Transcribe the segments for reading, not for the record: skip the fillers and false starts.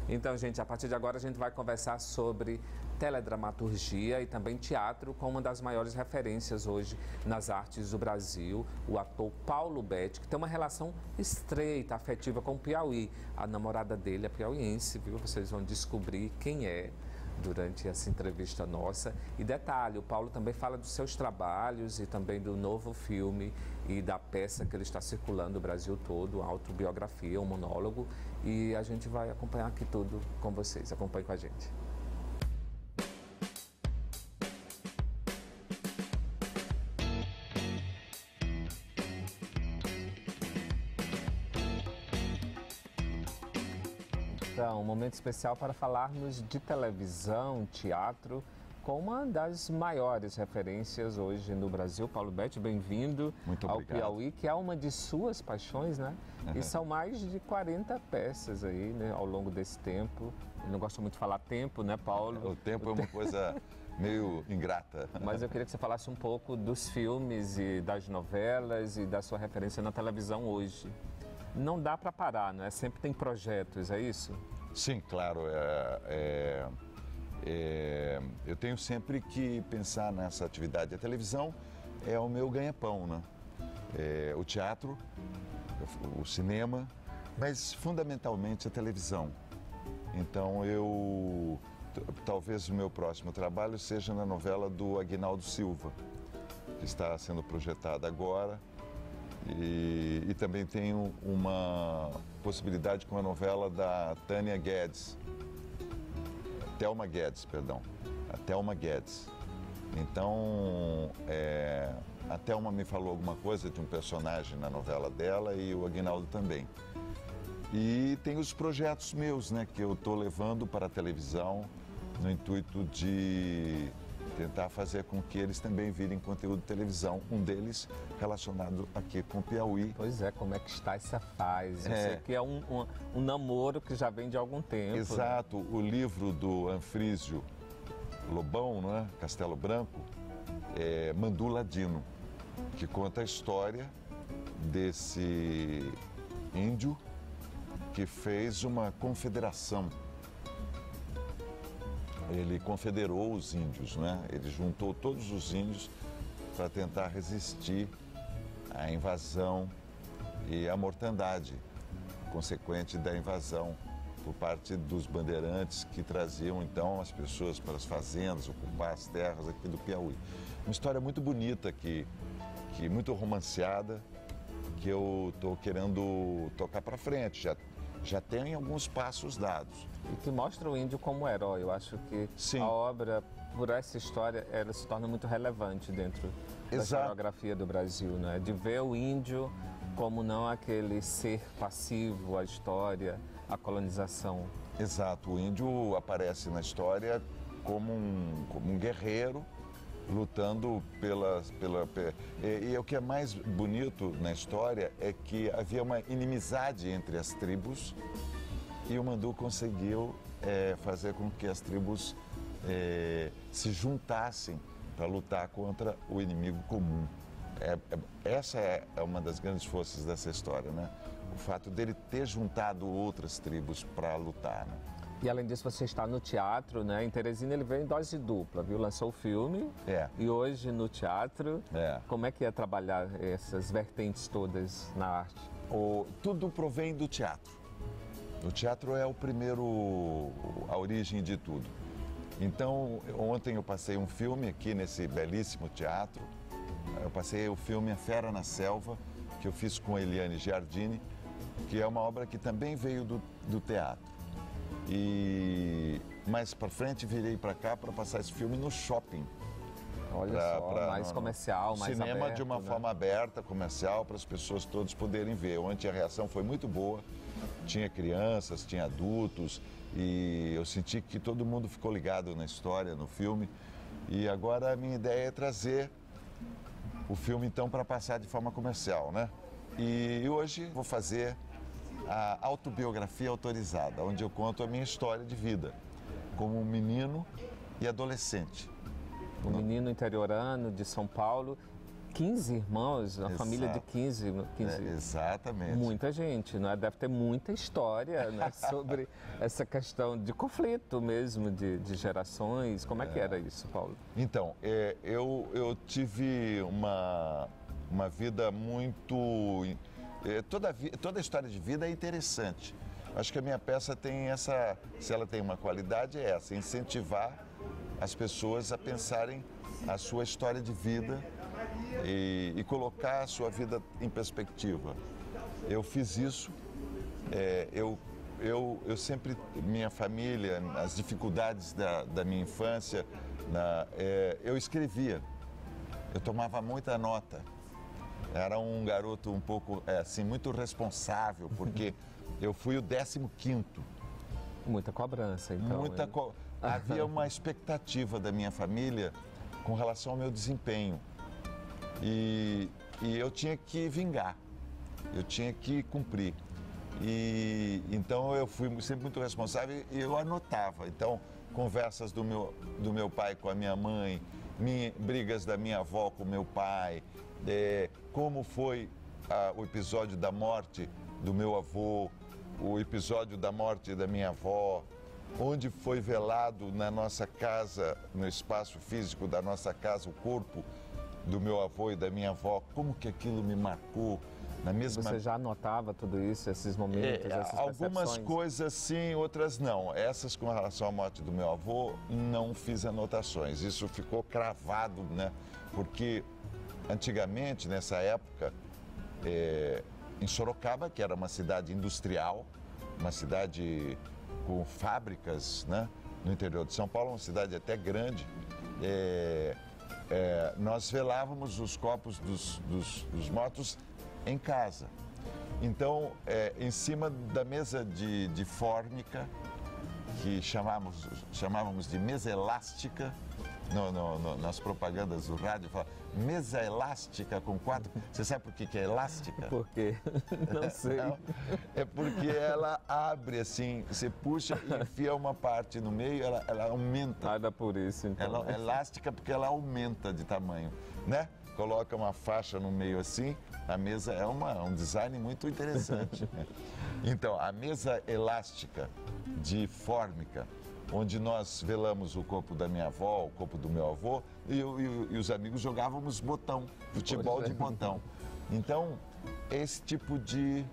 Então, gente, a partir de agora a gente vai conversar sobre teledramaturgia e também teatro com uma das maiores referências hoje nas artes do Brasil, o ator Paulo Betti, que tem uma relação estreita, afetiva com o Piauí. A namorada dele é piauiense, viu? Vocês vão descobrir quem é durante essa entrevista nossa. E detalhe, o Paulo também fala dos seus trabalhos e também do novo filme e da peça que ele está circulando o Brasil todo, uma autobiografia, um monólogo. E a gente vai acompanhar aqui tudo com vocês. Acompanhe com a gente. Então, um momento especial para falarmos de televisão, teatro, com uma das maiores referências hoje no Brasil. Paulo Betti, bem-vindo ao Piauí, que é uma de suas paixões, né? E são mais de 40 peças aí, né, ao longo desse tempo. Eu não gosto muito de falar tempo, né, Paulo? O tempo é uma coisa meio ingrata. Mas eu queria que você falasse um pouco dos filmes e das novelas e da sua referência na televisão hoje. Não dá para parar, né? Sempre tem projetos, é isso? Sim, claro. Eu tenho sempre que pensar nessa atividade. A televisão é o meu ganha-pão, né? O teatro, o cinema, mas fundamentalmente a televisão. Então talvez o meu próximo trabalho seja na novela do Aguinaldo Silva, que está sendo projetada agora. E também tenho uma possibilidade com a novela da Thelma Guedes. A Thelma Guedes. Então, a Thelma me falou alguma coisa de um personagem na novela dela e o Aguinaldo também. E tem os projetos meus, né, que eu estou levando para a televisão no intuito de tentar fazer com que eles também virem conteúdo de televisão, um deles relacionado aqui com o Piauí. Pois é, como é que está essa fase? Eu sei que é um namoro que já vem de algum tempo. Exato, né? O livro do Anfrísio Lobão, não é? Castelo Branco, Mandu Ladino, que conta a história desse índio que fez uma confederação. Ele confederou os índios, né? Ele juntou todos os índios para tentar resistir à invasão e à mortandade consequente da invasão por parte dos bandeirantes que traziam então as pessoas para as fazendas, ocupar as terras aqui do Piauí. Uma história muito bonita que muito romanceada, que eu estou querendo tocar para frente. Já tem alguns passos dados. E que mostra o índio como herói. Eu acho que Sim. A obra, por essa história, ela se torna muito relevante dentro da historiografia do Brasil, né? De ver o índio como não aquele ser passivo à história, à colonização. Exato. O índio aparece na história como um guerreiro lutando e o que é mais bonito na história é que havia uma inimizade entre as tribos e o Mandu conseguiu fazer com que as tribos se juntassem para lutar contra o inimigo comum. Essa é uma das grandes forças dessa história, né? O fato dele ter juntado outras tribos para lutar, né? E além disso, você está no teatro, né? Em Teresina ele veio em dose dupla, viu? Lançou o filme e hoje no teatro. Como é que é trabalhar essas vertentes todas na arte? Tudo provém do teatro. O teatro é a origem de tudo. Então, ontem eu passei um filme aqui nesse belíssimo teatro. Eu passei o filme A Fera na Selva, que eu fiz com Eliane Giardini, que é uma obra que também veio do teatro. E mais para frente virei para cá para passar esse filme no shopping. Olha mais comercial, mais cinema aberto, de uma forma aberta, comercial, para as pessoas todas poderem ver. Ontem a reação foi muito boa. Tinha crianças, tinha adultos e eu senti que todo mundo ficou ligado na história, no filme. E agora a minha ideia é trazer o filme então para passar de forma comercial, né? E hoje vou fazer a autobiografia autorizada, onde eu conto a minha história de vida como um menino e adolescente. Um menino interiorano de São Paulo 15 irmãos, uma família de 15. Exatamente. Muita gente, não é? Deve ter muita história, né, sobre essa questão de conflito mesmo, de gerações. Como é que era isso, Paulo? Então, eu tive uma vida muito... Toda a história de vida é interessante. Acho que a minha peça tem essa... Se ela tem uma qualidade, é essa: incentivar as pessoas a pensarem a sua história de vida e colocar a sua vida em perspectiva. Eu fiz isso. Eu sempre... Minha família, as dificuldades da minha infância, eu escrevia. Eu tomava muita nota. Era um garoto um pouco, assim, muito responsável, porque eu fui o 15º. Muita cobrança, então. Havia uma expectativa da minha família com relação ao meu desempenho. E eu tinha que vingar, eu tinha que cumprir. Então eu fui sempre muito responsável e eu anotava. Então, conversas do meu pai com a minha mãe, brigas da minha avó com o meu pai, como foi o episódio da morte do meu avô, o episódio da morte da minha avó, onde foi velado na nossa casa, no espaço físico da nossa casa, o corpo do meu avô e da minha avó, como que aquilo me marcou. Você já anotava tudo isso, esses momentos, essas algumas percepções? Coisas sim, outras não. Essas com relação à morte do meu avô, não fiz anotações. Isso ficou cravado, né? Porque antigamente, nessa época, em Sorocaba, que era uma cidade industrial, uma cidade com fábricas, né? No interior de São Paulo, uma cidade até grande, nós velávamos os corpos dos mortos em casa. Então, em cima da mesa de fórmica, que chamávamos de mesa elástica, nas propagandas do rádio, fala mesa elástica com 4. Você sabe por que é elástica? Por quê? Não sei. Não, é porque ela abre assim, você puxa e enfia uma parte no meio, ela aumenta. Nada por isso, então. Ela é elástica porque ela aumenta de tamanho, né? Coloca uma faixa no meio assim, a mesa é um design muito interessante. Então, a mesa elástica de fórmica, onde nós velamos o corpo da minha avó, o corpo do meu avô, e os amigos jogávamos botão, futebol de botão. Então, esse tipo de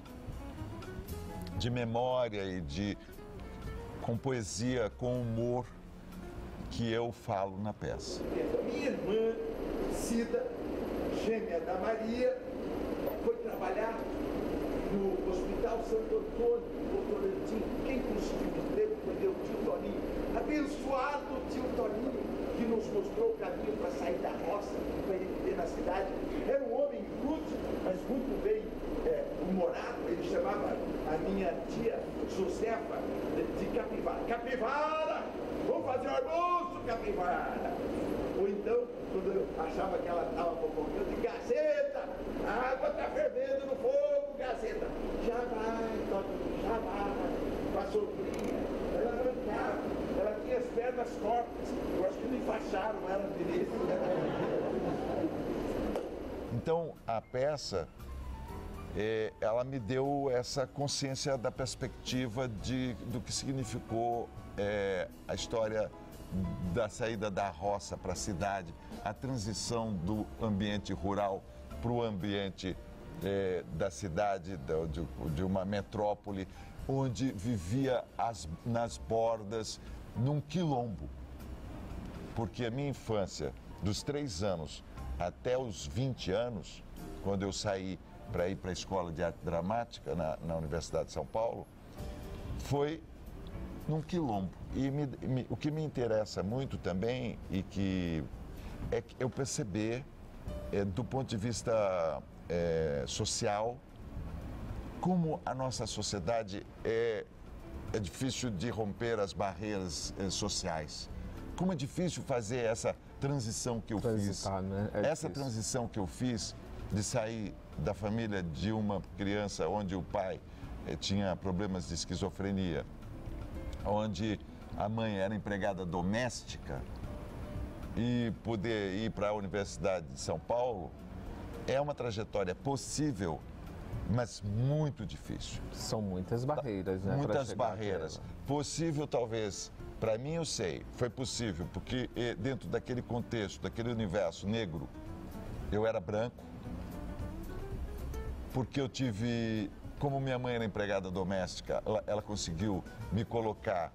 memória e com poesia, com humor, que eu falo na peça. Minha irmã, Cida, gêmea da Maria, foi trabalhar no Hospital Santo Antônio, doutor Antinho. Quem conseguiu o emprego foi o tio Toninho, abençoado tio Toninho, que nos mostrou o caminho para sair da roça, para ele viver na cidade. Era um homem bruto, mas muito bem humorado. Ele chamava a minha tia Josefa de Capivara. Capivara! Vamos fazer almoço, Capivara! Ou então, quando eu achava que ela estava fofocando, de Gazeta, a água está fervendo no fogo, Gazeta. Já vai, Toninho, já vai. Com a sobrinha, ela arrancava, ela tinha as pernas tortas. Eu acho que não enfaixaram ela direito. Então, a peça, ela me deu essa consciência da perspectiva do que significou a história da saída da roça para a cidade, a transição do ambiente rural para o ambiente da cidade, de uma metrópole, onde vivia nas bordas, num quilombo. Porque a minha infância, dos 3 anos até os 20 anos, quando eu saí para ir para a Escola de Arte Dramática na Universidade de São Paulo, foi num quilombo. E o que me interessa muito também é que eu perceber, do ponto de vista social, como a nossa sociedade é difícil de romper as barreiras sociais. Como é difícil fazer essa transição que eu fiz. Né? Essa transição que eu fiz de sair da família de uma criança onde o pai tinha problemas de esquizofrenia, onde a mãe era empregada doméstica, e poder ir para a Universidade de São Paulo É uma trajetória possível, mas muito difícil. São muitas barreiras, né? Muitas barreiras. Possível, talvez, para mim eu sei, foi possível, porque dentro daquele contexto, daquele universo negro, eu era branco, porque eu tive, como minha mãe era empregada doméstica, ela conseguiu me colocar,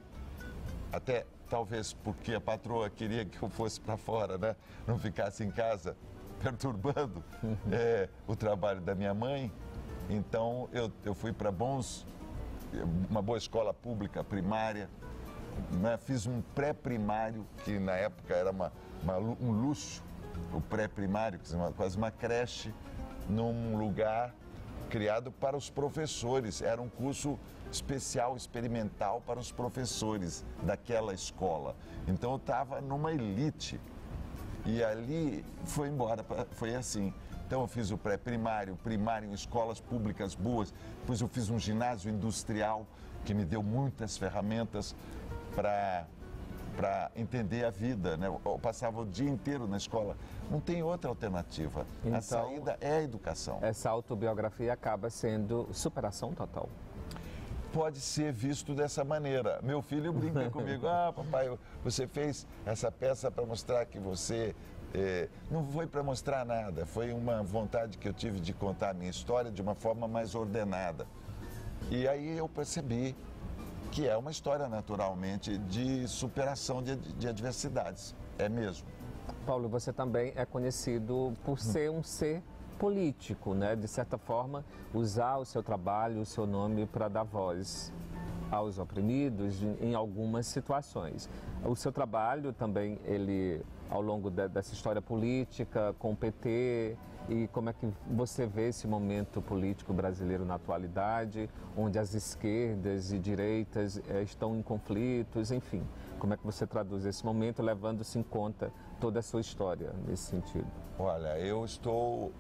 até talvez porque a patroa queria que eu fosse para fora, né? Não ficasse em casa perturbando o trabalho da minha mãe. Então eu fui para uma boa escola pública primária, né? Fiz um pré-primário, que na época era um luxo, o pré-primário, quase uma creche, num lugar criado para os professores. Era um curso especial, experimental para os professores daquela escola. Então eu estava numa elite e ali foi assim. Então eu fiz o pré-primário, primário em escolas públicas boas, depois eu fiz um ginásio industrial que me deu muitas ferramentas para entender a vida, né? Eu passava o dia inteiro na escola, não tem outra alternativa. Então, a saída é a educação. Essa autobiografia acaba sendo superação total. Pode ser visto dessa maneira. Meu filho brinca comigo, papai, você fez essa peça para mostrar que você... não foi para mostrar nada, foi uma vontade que eu tive de contar a minha história de uma forma mais ordenada. E aí eu percebi que é uma história, naturalmente, de superação de adversidades. É mesmo. Paulo, você também é conhecido por ser um ser político, né? De certa forma, usar o seu trabalho, o seu nome para dar voz aos oprimidos em algumas situações. O seu trabalho também, ele, ao longo dessa história política, com o PT, e como é que você vê esse momento político brasileiro na atualidade, onde as esquerdas e direitas estão em conflitos, enfim. Como é que você traduz esse momento, levando-se em conta toda a sua história nesse sentido? Olha, eu estou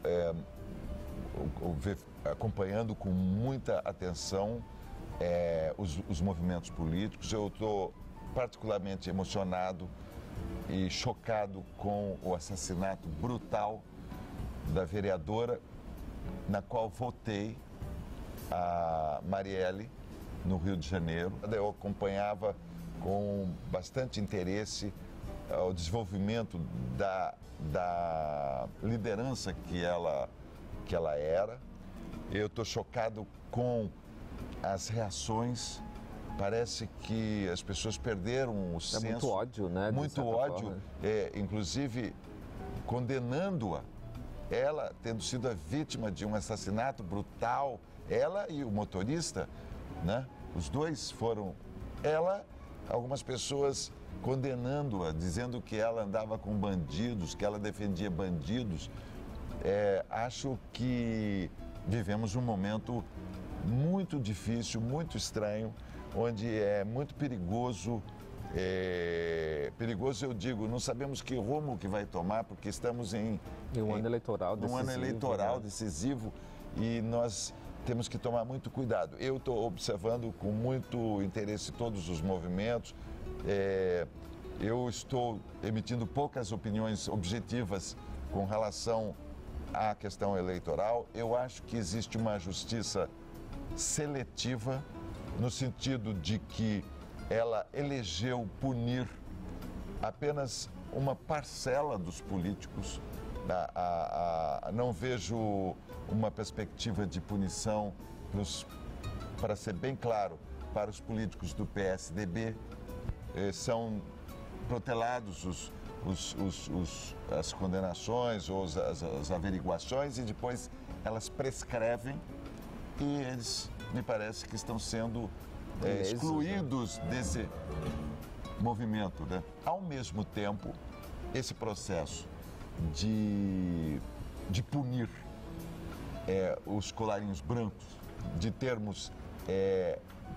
acompanhando com muita atenção os movimentos políticos. Eu estou particularmente emocionado e chocado com o assassinato brutal da vereadora na qual votei, a Marielle, no Rio de Janeiro. Eu acompanhava com bastante interesse o desenvolvimento da liderança que ela era. Eu estou chocado com as reações. Parece que as pessoas perderam o senso. Muito ódio, né? Muito ódio, inclusive condenando-a. Ela tendo sido a vítima de um assassinato brutal, ela e o motorista, né? Os dois foram. Algumas pessoas condenando-a, dizendo que ela andava com bandidos, que ela defendia bandidos. Acho que vivemos um momento muito difícil, muito estranho, onde é muito perigoso. Perigoso, eu digo, não sabemos que rumo que vai tomar, porque estamos em um ano eleitoral decisivo. Um ano eleitoral decisivo e nós temos que tomar muito cuidado. Eu estou observando com muito interesse todos os movimentos. Eu estou emitindo poucas opiniões objetivas com relação à questão eleitoral. Eu acho que existe uma justiça seletiva, no sentido de que ela elegeu punir apenas uma parcela dos políticos. Não vejo uma perspectiva de punição, para ser bem claro, para os políticos do PSDB. São protelados as condenações ou as averiguações e depois elas prescrevem e eles, me parece que estão sendo excluídos desse movimento, né? Ao mesmo tempo, esse processo de punir os colarinhos brancos, de termos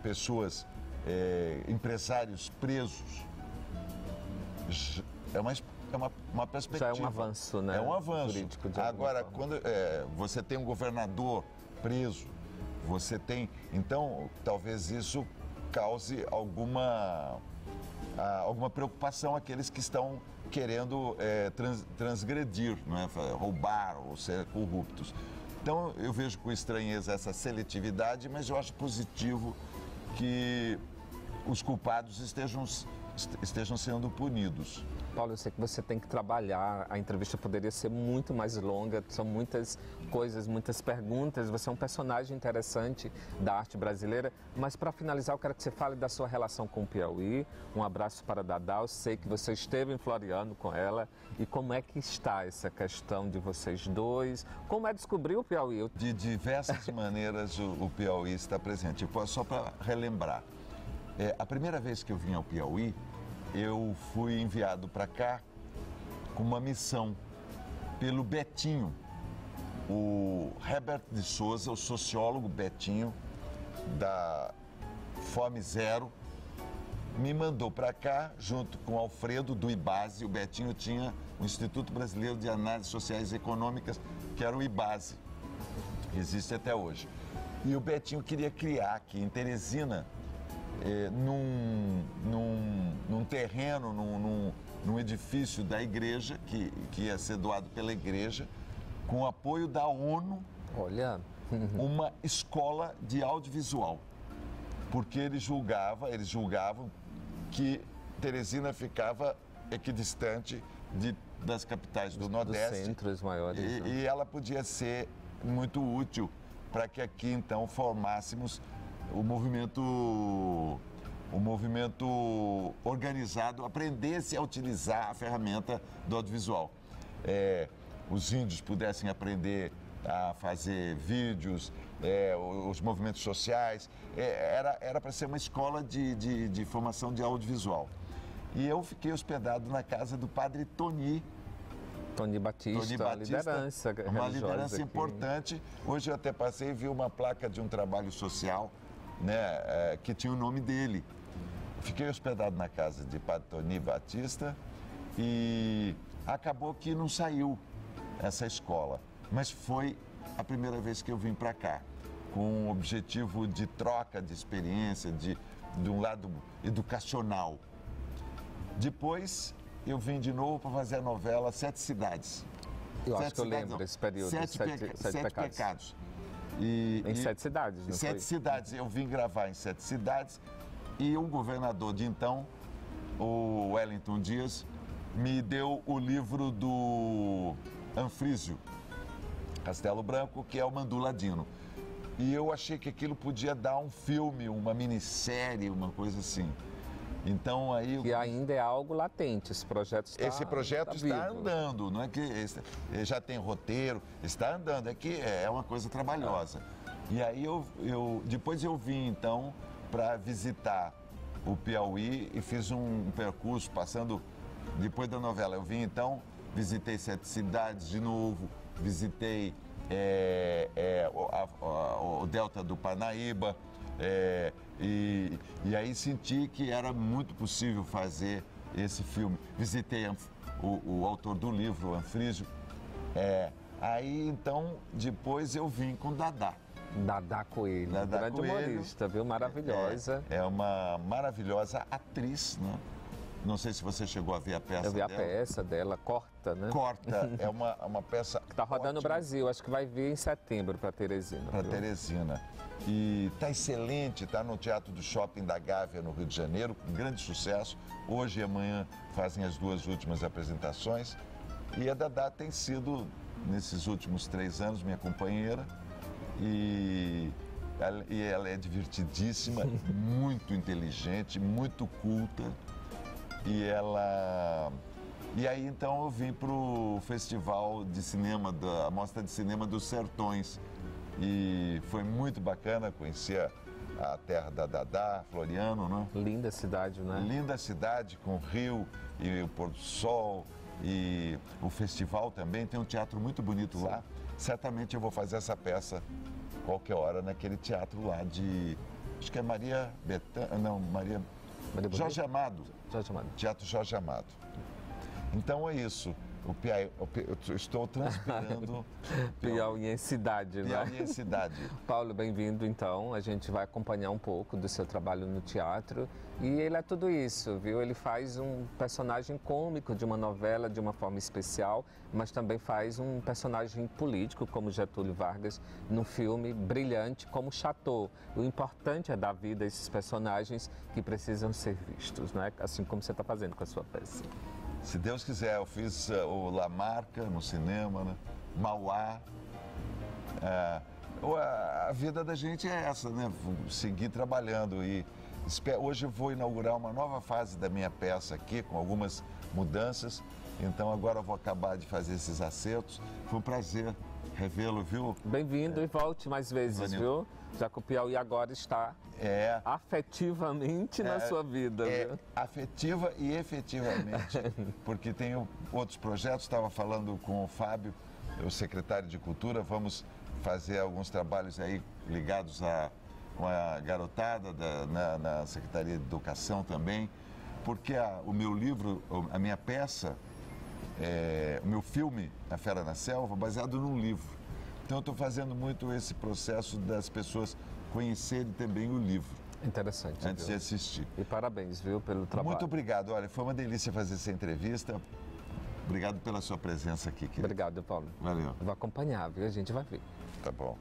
pessoas, empresários presos, é uma perspectiva. Já é um avanço, né? É um avanço. Político, agora, quando você tem um governador preso, você tem... Então, talvez isso cause alguma alguma preocupação àqueles que estão querendo transgredir, não é? Roubar ou ser corruptos. Então, eu vejo com estranheza essa seletividade, mas eu acho positivo que os culpados estejam sendo punidos. Paulo, eu sei que você tem que trabalhar, a entrevista poderia ser muito mais longa, são muitas coisas, muitas perguntas, você é um personagem interessante da arte brasileira, mas para finalizar eu quero que você fale da sua relação com o Piauí, um abraço para a Dadá, eu sei que você esteve em Floriano com ela, e como é que está essa questão de vocês dois, como é descobrir o Piauí? De diversas maneiras o Piauí está presente, só para relembrar, a primeira vez que eu vim ao Piauí, eu fui enviado para cá com uma missão pelo Betinho, o Herbert de Souza, o sociólogo Betinho, da Fome Zero, me mandou para cá junto com o Alfredo do IBASE. O Betinho tinha o Instituto Brasileiro de Análises Sociais e Econômicas, que era o IBASE, existe até hoje. E o Betinho queria criar aqui em Teresina, num terreno, num edifício da igreja, que ia ser doado pela igreja, com o apoio da ONU, olha, uma escola de audiovisual. Porque eles julgavam que Teresina ficava equidistante das capitais do Nordeste. Dos centros maiores. E ela podia ser muito útil para que aqui, então, formássemos o movimento organizado aprendesse a utilizar a ferramenta do audiovisual. Os índios pudessem aprender a fazer vídeos, os movimentos sociais. Era para ser uma escola de formação de audiovisual. E eu fiquei hospedado na casa do padre Tony Batista, uma liderança religiosa. Uma liderança importante. Hoje eu até passei e vi uma placa de um trabalho social, né, que tinha o nome dele. Fiquei hospedado na casa de Padre Tony Batista e acabou que não saiu essa escola. Mas foi a primeira vez que eu vim para cá, com o objetivo de troca de experiência, de um lado educacional. Depois eu vim de novo para fazer a novela Sete Cidades. Eu acho que eu lembro desse período, Sete Pecados. Em 7 cidades, não foi? 7 cidades. Eu vim gravar em 7 cidades e o governador de então, o Wellington Dias, me deu o livro do Anfrísio Castelo Branco, que é o Mandu Ladino. E eu achei que aquilo podia dar um filme, uma minissérie, uma coisa assim. Então aí... Que ainda é algo latente, esse projeto está andando, não é que já tem roteiro, está andando, é que é uma coisa trabalhosa. E aí depois eu vim então para visitar o Piauí e fiz um percurso passando, depois da novela, eu vim então, visitei 7 cidades de novo, visitei o Delta do Parnaíba, e aí senti que era muito possível fazer esse filme. Visitei o autor do livro, o Anfrísio. Aí, então, depois eu vim com Dadá. Dadá Coelho, grande humorista, viu? Maravilhosa. É uma maravilhosa atriz, né? Não sei se você chegou a ver a peça dela. Eu vi a peça dela, Corta, né? Corta, é uma peça que está rodando no Brasil, acho que vai vir em setembro para Teresina. Para Teresina. E está excelente, está no Teatro do Shopping da Gávea, no Rio de Janeiro, com grande sucesso. Hoje e amanhã fazem as 2 últimas apresentações. E a Dadá tem sido, nesses últimos 3 anos, minha companheira. E ela é divertidíssima, muito inteligente, muito culta. E aí então eu vim para o Festival de Cinema, a Mostra de Cinema dos Sertões. E foi muito bacana conhecer a terra da Dadá, Floriano, né? Linda cidade, né? Linda cidade, com o rio e o pôr do sol. E o festival também, tem um teatro muito bonito lá. Certamente eu vou fazer essa peça qualquer hora naquele teatro lá de... Acho que é Maria Bethânia... Não, Maria Jorge Amado. Jorge Amado. Teatro Jorge Amado. Então é isso. Eu estou transpirando Piauiensidade, né? Piauiensidade. Paulo, bem-vindo então. A gente vai acompanhar um pouco do seu trabalho no teatro. E ele é tudo isso, viu? Ele faz um personagem cômico de uma novela de uma forma especial, mas também faz um personagem político, como Getúlio Vargas, num filme brilhante como Chateau. O importante é dar vida a esses personagens que precisam ser vistos, né? Assim como você está fazendo com a sua peça. Se Deus quiser, eu fiz o La Marca no cinema, né? Mauá. A vida da gente é essa, né? Seguir trabalhando e hoje eu vou inaugurar uma nova fase da minha peça aqui, com algumas mudanças. Então agora eu vou acabar de fazer esses acertos. Foi um prazer revê-lo, viu? Bem-vindo e volte mais vezes, viu? Já que o Piauí agora está afetivamente na sua vida, viu? Afetiva e efetivamente, porque tenho outros projetos, estava falando com o Fábio, o secretário de Cultura, vamos fazer alguns trabalhos aí ligados com a garotada na Secretaria de Educação também, porque o meu livro, a minha peça, o meu filme, A Fera na Selva, baseado num livro. Então eu estou fazendo muito esse processo das pessoas conhecerem também o livro. Interessante. Antes de assistir. E parabéns, viu, pelo trabalho. Muito obrigado. Olha, foi uma delícia fazer essa entrevista. Obrigado pela sua presença aqui, querido. Obrigado, Paulo. Valeu. Vou acompanhar, viu? A gente vai ver. Tá bom.